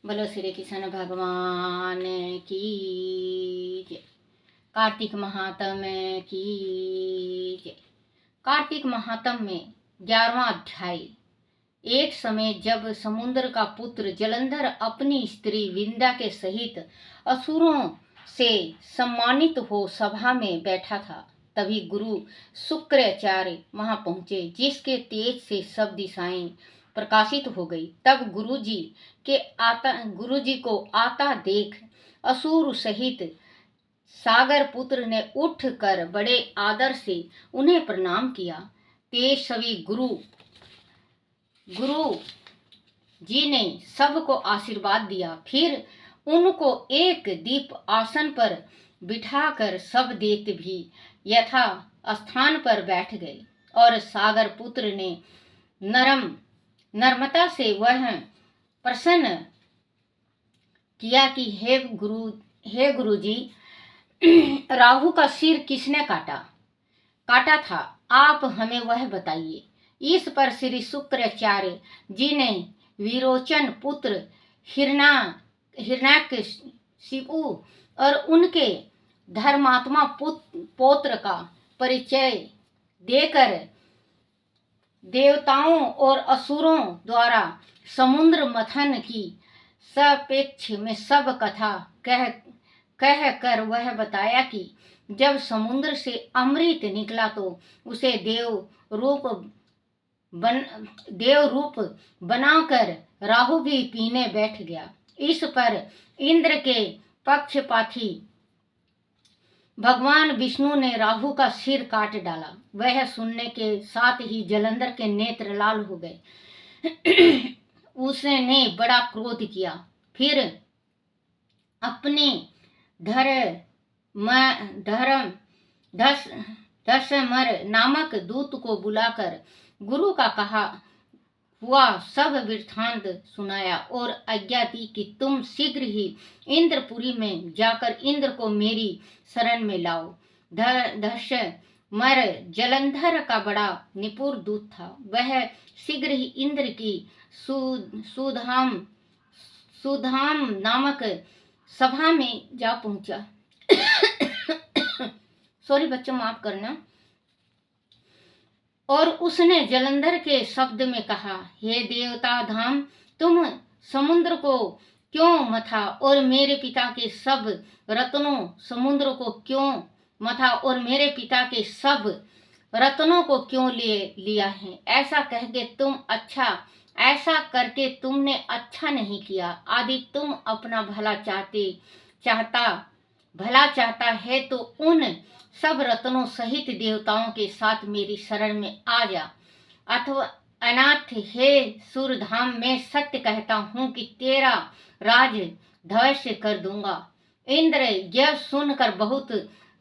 बोलो श्री कृष्ण भगवान की जय। कार्तिक महात्म्य की जय। कार्तिक महात्म्य में 11वां अध्याय। एक समय जब समुद्र का पुत्र जलंधर अपनी स्त्री विंध्या के सहित असुरों से सम्मानित हो सभा में बैठा था, तभी गुरु शुक्राचार्य वहां पहुंचे, जिसके तेज से सब दिशाएं प्रकाशित हो गई। तब गुरुजी को आता देख असुर सहित सागर पुत्र ने उठकर बड़े आदर से उन्हें प्रणाम किया। तेजस्वी गुरु जी ने सबको आशीर्वाद दिया। फिर उनको एक दीप आसन पर बिठाकर सब दैत्य भी यथा स्थान पर बैठ गए और सागर पुत्र ने नर्मता से वह प्रश्न किया कि हे गुरुजी, राहु का सिर किसने काटा था, आप हमें वह बताइए। इस पर श्री शुक्राचार्य जी ने विरोचन पुत्र हिरण्याकशिपु और उनके धर्मात्मा पौत्र का परिचय देकर देवताओं और असुरों द्वारा समुद्र मथन की सापेक्ष में सब कथा कह कर वह बताया कि जब समुद्र से अमृत निकला तो उसे देव रूप बनाकर राहु भी पीने बैठ गया। इस पर इंद्र के पक्षपाती भगवान विष्णु ने राहु का सिर काट डाला। वह सुनने के साथ ही जलंधर के नेत्र लाल हो गए। उसने बड़ा क्रोध किया। फिर अपने धर्मर नामक दूत को बुलाकर गुरु का कहा हुआ सब वृत्तांत सुनाया और आज्ञा दी कि तुम शीघ्र ही इंद्रपुरी में जाकर इंद्र को मेरी शरण में लाओ। धर्मर जलंधर का बड़ा निपुण दूत था। वह शीघ्र ही इंद्र की सुधाम नामक सभा में जा पहुंचा। सॉरी बच्चों, माफ करना। और उसने जलंधर के शब्द में कहा, हे देवता धाम, तुम समुद्र को क्यों मथा और मेरे पिता के सब रत्नों समुद्र को क्यों मथा और मेरे पिता के सब रत्नों को क्यों लिया है? ऐसा करके तुमने अच्छा नहीं किया। आदि तुम अपना भला चाहता है तो उन सब रत्नों सहित देवताओं के साथ मेरी शरण में आ जा, अथवा अनाथ हे सूरधाम, मैं सत्य कहता हूँ कि तेरा राज ध्वस्त कर दूंगा। इंद्र यह सुनकर बहुत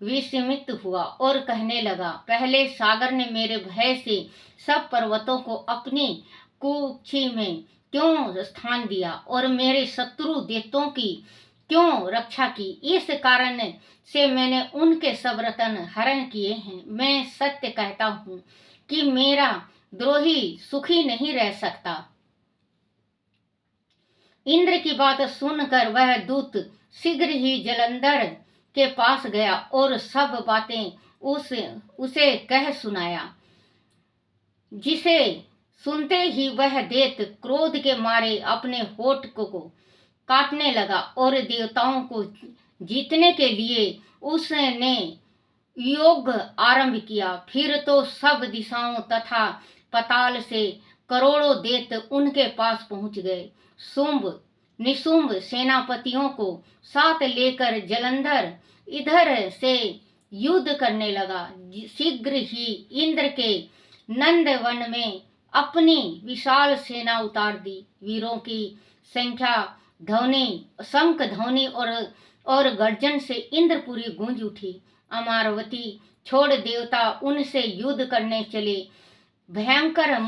विस्मित हुआ और कहने लगा, पहले सागर ने मेरे भय से सब पर्वतों को अपनी कुक्षी में क्यों स्थान दिया और मेरे शत्रु दैत्यों की क्यों रक्षा की? इस कारण से मैंने उनके सब रत्न हरण किए हैं। मैं सत्य कहता हूँ कि मेरा द्रोही सुखी नहीं रह सकता। इंद्र की बात सुनकर वह दूत शीघ्र ही जलंधर के पास गया और सब बातें उसे कह सुनाया, जिसे सुनते ही वह दैत्य क्रोध के मारे अपने होठ को काटने लगा और देवताओं को जीतने के लिए उसने योग आरंभ किया। फिर तो सब दिशाओं तथा पताल से करोड़ों दैत्य उनके पास पहुंच गए। शुंभ निशुंभ सेनापतियों को साथ लेकर जलंधर इधर से युद्ध करने लगा। शीघ्र ही इंद्र के नंदवन में अपनी विशाल सेना उतार दी। वीरों की संख्या शंख ध्वनि और गर्जन से इंद्रपुरी गूंज उठी। अमरावती छोड़ देवता उनसे युद्ध करने चले। भयंकर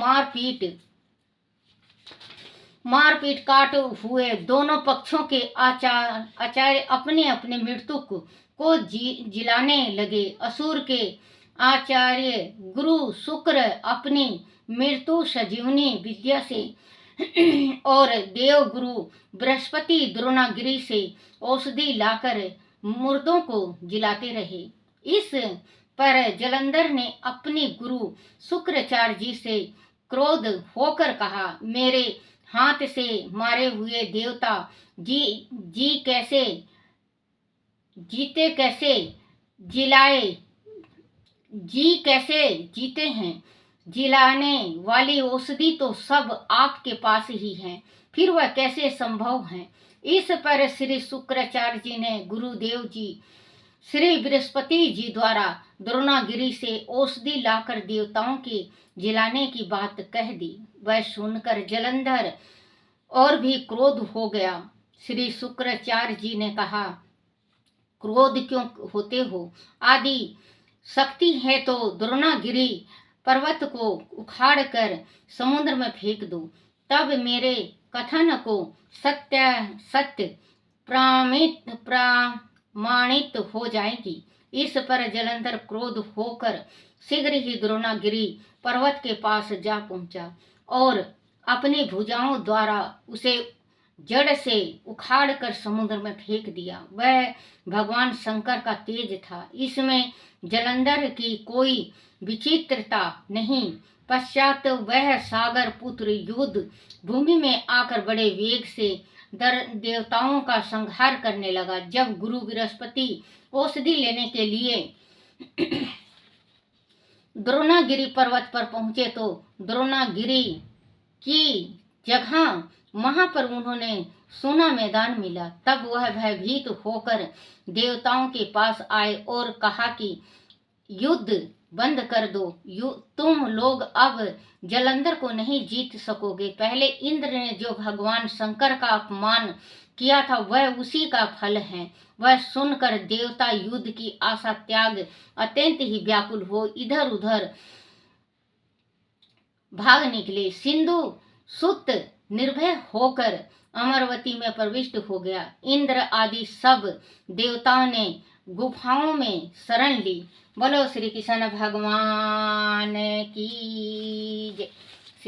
मारपीट काट हुए दोनों पक्षों के आचार्य अपने अपने मृत्यु को जिलाने लगे। असुर के आचार्य गुरु शुक्र अपनी मृत्यु संजीवनी विद्या से और देव गुरु बृहस्पति द्रोणागिरि से औषधि लाकर मुर्दों को जिलाते रहे। इस पर जलंधर ने अपने गुरु शुक्राचार्य जी से क्रोध होकर कहा, मेरे हाथ से मारे हुए देवता जी कैसे जीते, कैसे जिलाए, जी कैसे जीते हैं? जिलाने वाली औषधि तो सब आपके पास ही है, फिर वह कैसे संभव है? इस पर श्री शुक्राचार्य जी ने गुरुदेव जी श्री बृहस्पति जी द्वारा द्रोणागिरि से औषधि लाकर देवताओं के जिलाने की बात कह दी। वह सुनकर जलंधर और भी क्रोध हो गया। श्री शुक्राचार्य जी ने कहा, क्रोध क्यों होते हो? आदि शक्ति है तो द्रोणागिरि पर्वत को उखाड़ कर समुद्र में फेंक दो, तब मेरे कथन को सत्य प्रमाणित हो जाएगी। इस पर जलंधर क्रोध होकर शीघ्र ही द्रोणागिरि पर्वत के पास जा पहुंचा और अपनी भुजाओं द्वारा उसे जड़ से उखाड़ कर समुद्र में फेंक दिया। वह भगवान शंकर का तेज था, इसमें जलंधर की कोई विचित्रता नहीं। पश्चात वह सागर पुत्र युद्ध भूमि में आकर बड़े वेग से देवताओं का संहार करने लगा। जब गुरु बृहस्पति औषधि लेने के लिए द्रोणागिरि पर्वत पर पहुंचे तो द्रोणागिरि की जगह वहां पर उन्होंने सोना मैदान मिला। तब वह भयभीत होकर देवताओं के पास आए और कहा कि युद्ध बंद कर दो, तुम लोग अब जलंधर को नहीं जीत सकोगे। पहले इंद्र ने जो भगवान शंकर का अपमान किया था वह उसी का फल है। वह सुनकर देवता युद्ध की आशा त्याग अत्यंत ही व्याकुल हो इधर उधर भाग निकले। सिंधु सुत निर्भय होकर अमरवती में प्रविष्ट हो गया। इंद्र आदि सब देवताओं ने गुफाओं में शरण ली। बोलो श्री कृष्ण भगवान की जय।